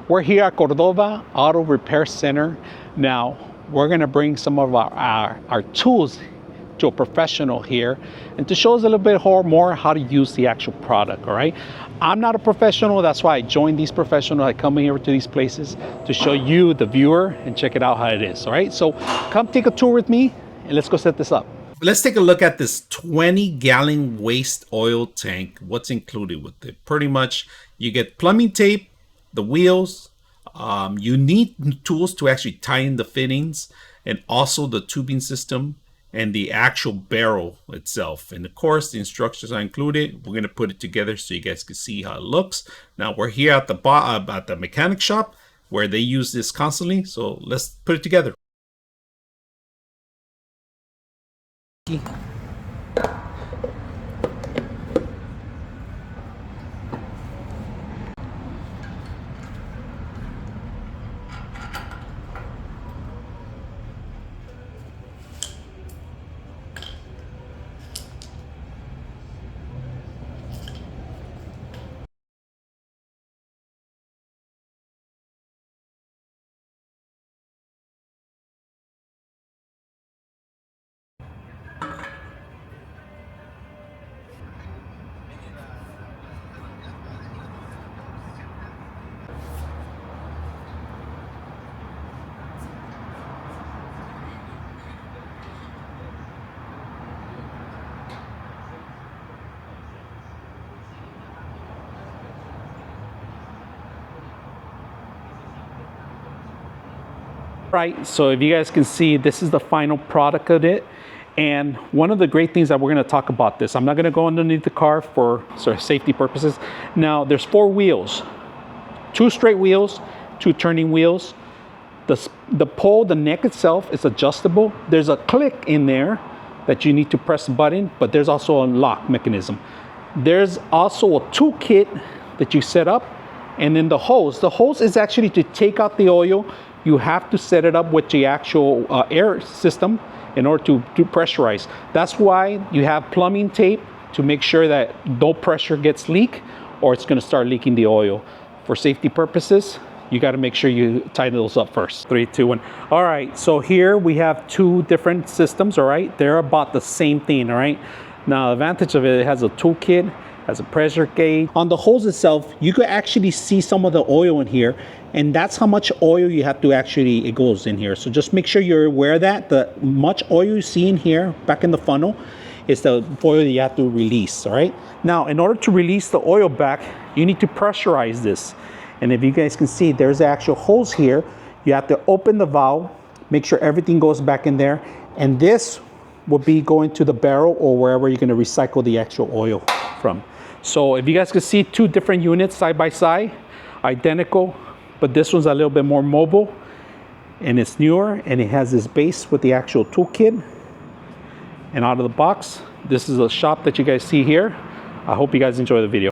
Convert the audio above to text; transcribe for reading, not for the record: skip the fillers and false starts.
We're here at Cordova Auto Repair Center. Now, we're gonna bring some of our tools to a professional here and to show us a little bit more how to use the actual product, all right? I'm not a professional, that's why I joined these professionals. I come here to these places to show you, the viewer, and check it out how it is, all right? So come take a tour with me and let's go set this up. Let's take a look at this 20-gallon waste oil tank. What's included with it? Pretty much you get plumbing tape, the wheels, you need tools to actually tighten the fittings, and also the tubing system and the actual barrel itself. And of course, the instructions are included. We're going to put it together so you guys can see how it looks. Now we're here at the mechanic shop where they use this constantly. So let's put it together. Right, so if you guys can see, this is the final product of it. And one of the great things that we're going to talk about this, I'm not going to go underneath the car for sort of safety purposes. Now there's 4 wheels, 2 straight wheels, 2 turning wheels. The pole, the neck itself is adjustable. There's a click in there that you need to press a button, but there's also a lock mechanism. There's also a toolkit that you set up, and then the hose. The hose is actually to take out the oil. You have to set it up with the actual air system in order to pressurize. That's why you have plumbing tape to make sure that no pressure gets leaked or it's gonna start leaking the oil. For safety purposes, you gotta make sure you tighten those up first. 3, 2, 1. All right, so here we have 2 different systems, all right? They're about the same thing, all right? Now, the advantage of it has a toolkit, has a pressure gauge. On the hose itself, you could actually see some of the oil in here, and that's how much oil you have to actually, it goes in here. So just make sure you're aware of that. The much oil you see in here, back in the funnel, is the oil that you have to release, all right? Now, in order to release the oil back, you need to pressurize this. And if you guys can see, there's the actual hose here. You have to open the valve, make sure everything goes back in there, and this will be going to the barrel or wherever you're gonna recycle the actual oil from. So if you guys can see 2 different units side by side, identical, but this one's a little bit more mobile and it's newer, and it has this base with the actual toolkit. And out of the box, this is a shop that you guys see here. I hope you guys enjoy the video.